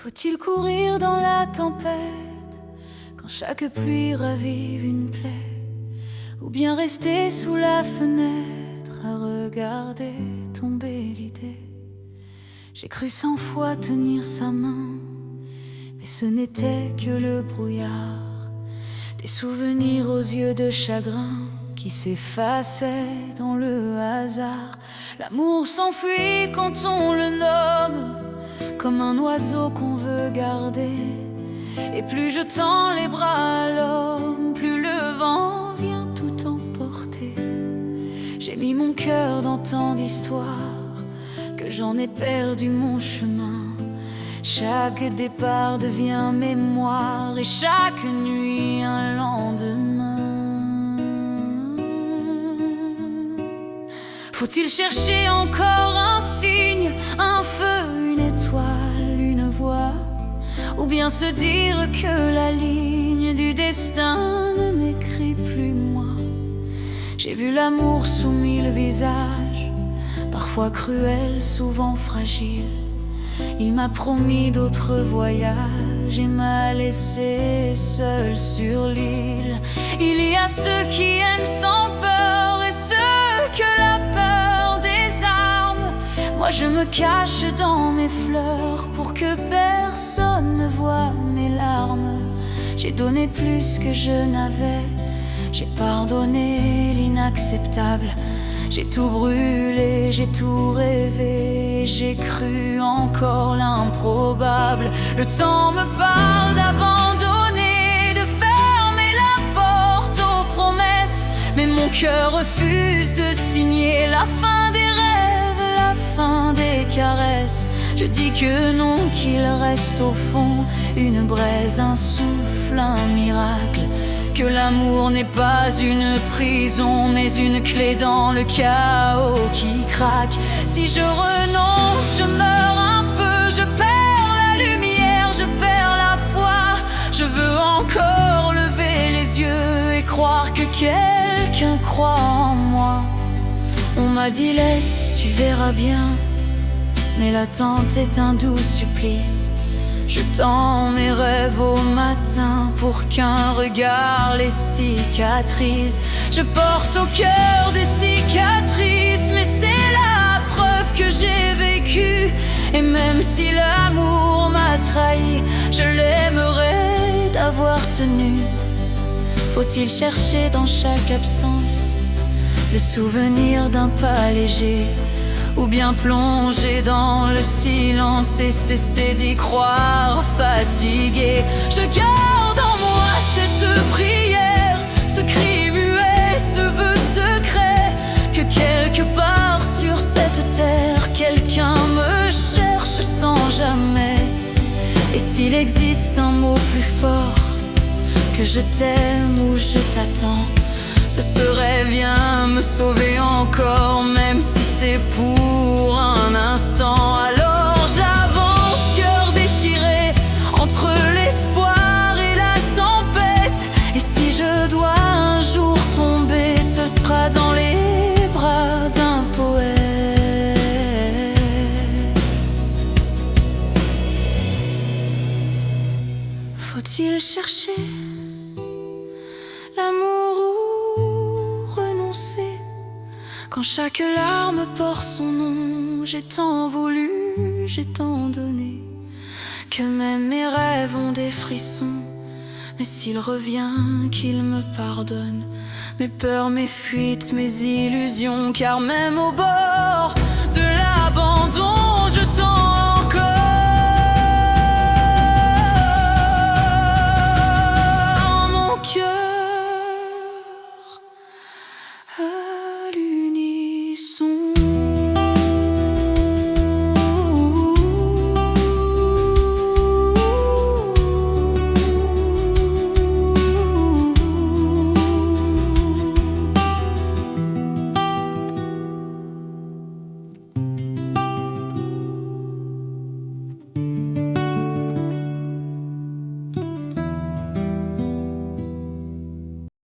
Faut-il courir dans la tempête quand chaque pluie ravive une plaie, ou bien rester sous la fenêtre à regarder tomber l'idée? J'ai cru 100 fois tenir sa main, mais ce n'était que le brouillard des souvenirs aux yeux de chagrin qui s'effaçaient dans le hasard. L'amour s'enfuit quand on le nomme, comme un oiseau qu'on veut garder. Et plus je tends les bras à l'homme, plus le vent vient tout emporter. J'ai mis mon cœur dans tant d'histoires que j'en ai perdu mon chemin. Chaque départ devient mémoire et chaque nuit un lendemain. Faut-il chercher encore un signe, un feu, une étoile, une voix, ou bien se dire que la ligne du destin ne m'écrit plus moi? J'ai vu l'amour sous 1000 visages, parfois cruel, souvent fragile. Il m'a promis d'autres voyages et m'a laissé seul sur l'île. Il y a ceux qui aiment sans peur et ceux que la peur désarme. Moi je me cache dans mes fleurs pour que personne ne voie mes larmes. J'ai donné plus que je n'avais, j'ai pardonné l'inacceptable. J'ai tout brûlé, j'ai tout rêvé, j'ai cru encore l'improbable. Le temps me parle d'abandonner, de fermer la porte aux promesses, mais mon cœur refuse de signer la fin des rêves, la fin des caresses. Je dis que non, qu'il reste au fond une braise, un souffle, un miracle. Que l'amour n'est pas une prison, mais une clé dans le chaos qui craque. Si je renonce, je meurs un peu, je perds la lumière, je perds la foi. Je veux encore lever les yeux et croire que quelqu'un croit en moi. On m'a dit laisse, tu verras bien, mais l'attente est un doux supplice. Je tends mes rêves au matin pour qu'un regard les cicatrise. Je porte au cœur des cicatrices, mais c'est la preuve que j'ai vécu. Et même si l'amour m'a trahi, je l'aimerais d'avoir tenu. Faut-il chercher dans chaque absence le souvenir d'un pas léger, ou bien plonger dans le silence et cesser d'y croire fatigué? Je garde en moi cette prière, ce cri muet, ce vœu secret, que quelque part sur cette terre, quelqu'un me cherche sans jamais. Et s'il existe un mot plus fort que je t'aime ou je t'attends, ce serait viens me sauver encore, même si c'est pour un instant. Alors j'avance, cœur déchiré, entre l'espoir et la tempête. Et si je dois un jour tomber, ce sera dans les bras d'un poète. Faut-il chercher l'amour ou renoncer quand chaque larme porte son nom? J'ai tant voulu, j'ai tant donné, que même mes rêves ont des frissons. Mais s'il revient, qu'il me pardonne mes peurs, mes fuites, mes illusions. Car même au bord